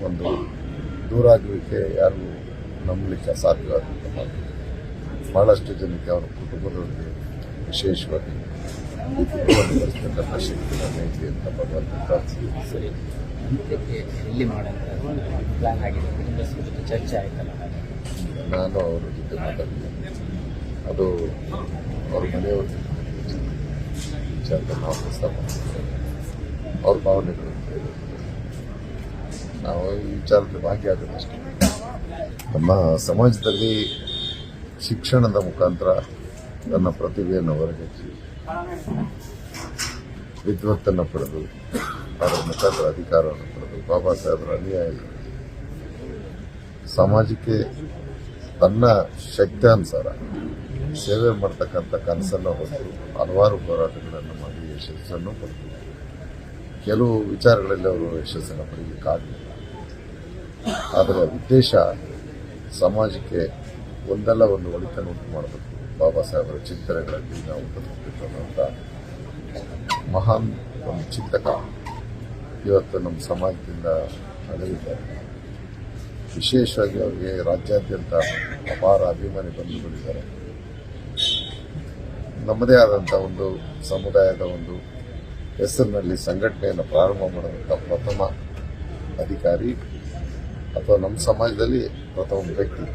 ಒಂದು ದೂರಾಗುವಿಕೆ ಯಾರು ನಂಬಲಿಕ್ಕೆ ಅಸಾಧ್ಯವಾದಂಥ ಬಹಳಷ್ಟು ಜನಕ್ಕೆ ಅವರ ಕುಟುಂಬದವರಿಗೆ ವಿಶೇಷವಾಗಿ ಬರ್ತಕ್ಕಂಥ ಶಕ್ತಿ ನೈತಿ ಅಂತ ಭಗವಂತ ಪ್ರಾರ್ಥಿಸಿದೆ. ಸರಿ, ಅಂತ್ಯಕ್ಕೆ ಎಲ್ಲಿ ಮಾಡೋಂಥ ಪ್ಲಾನ್ ಆಗಿದೆ? ಕುಟುಂಬಸ್ಥರ ಜೊತೆ ಚರ್ಚೆ ಆಯ್ತಲ್ಲ? ನಾನು ಅವರ ಜೊತೆ ಮಾತಾಡಿದ್ದೇನೆ. ಅದು ಅವ್ರ ಮನೆಯವ್ರ ವಿಚಾರದಲ್ಲಿ ನಾವು ಪ್ರಸ್ತಾಪ ಮಾಡ್ತಿದ್ದೇವೆ. ಅವ್ರ ಭಾವನೆಗಳು ನಾವು ಈ ವಿಚಾರದಲ್ಲಿ ಭಾಗಿಯಾಗೋದಷ್ಟೇ. ನಮ್ಮ ಸಮಾಜದಲ್ಲಿ ಶಿಕ್ಷಣದ ಮುಖಾಂತರ ತನ್ನ ಪ್ರತಿಭೆಯನ್ನು ಹೊರಗೆಚ್ಚಿ ವಿದ್ವತ್ತನ್ನು ಪಡೆದು ಅದರ ಮುಖಾಂತರ ಅಧಿಕಾರವನ್ನು ಪಡೆದು ಬಾಬಾ ಸಾಹೇಬರ ಅನುಯಾಯಿ ಸಮಾಜಕ್ಕೆ ತನ್ನ ಶಕ್ತಿಯಾನುಸಾರ ಸೇವೆ ಮಾಡ್ತಕ್ಕಂಥ ಕನಸನ್ನು ಹೊತ್ತು ಹಲವಾರು ಹೋರಾಟಗಳನ್ನು ಮಾಡಿ ಯಶಸ್ಸನ್ನು ಪಡೆದು ಕೆಲವು ವಿಚಾರಗಳಲ್ಲಿ ಅವರು ಯಶಸ್ಸನ್ನು ಪಡೆಯಲಿಕ್ಕಾಗಲಿಲ್ಲ. ಅದರ ಉದ್ದೇಶ ಸಮಾಜಕ್ಕೆ ಒಂದಲ್ಲ ಒಂದು ಒಳಿತನ್ನು ಉಂಟು ಮಾಡಬೇಕು, ಬಾಬಾ ಸಾಹೇಬರ ಚಿಂತನೆಗಳಲ್ಲಿ ನಾವು ಬದುಕಬೇಕು ಅನ್ನೋಂಥ ಮಹಾನ್ ಒಂದು ಚಿಂತಕ ಇವತ್ತು ನಮ್ಮ ಸಮಾಜದಿಂದ ಅಗಲಿದ್ದಾರೆ. ವಿಶೇಷವಾಗಿ ಅವರಿಗೆ ರಾಜ್ಯಾದ್ಯಂತ ಅಪಾರ ಅಭಿಮಾನಿ ಬಂಧುಗಳಿದ್ದಾರೆ. ನಮ್ಮದೇ ಆದಂಥ ಒಂದು ಸಮುದಾಯದ ಒಂದು ಹೆಸರಿನಲ್ಲಿ ಸಂಘಟನೆಯನ್ನು ಪ್ರಾರಂಭ ಮಾಡಿದಂಥ ಪ್ರಥಮ ಅಧಿಕಾರಿ ಅಥವಾ ನಮ್ಮ ಸಮಾಜದಲ್ಲಿ ಪ್ರಥಮ ವ್ಯಕ್ತಿ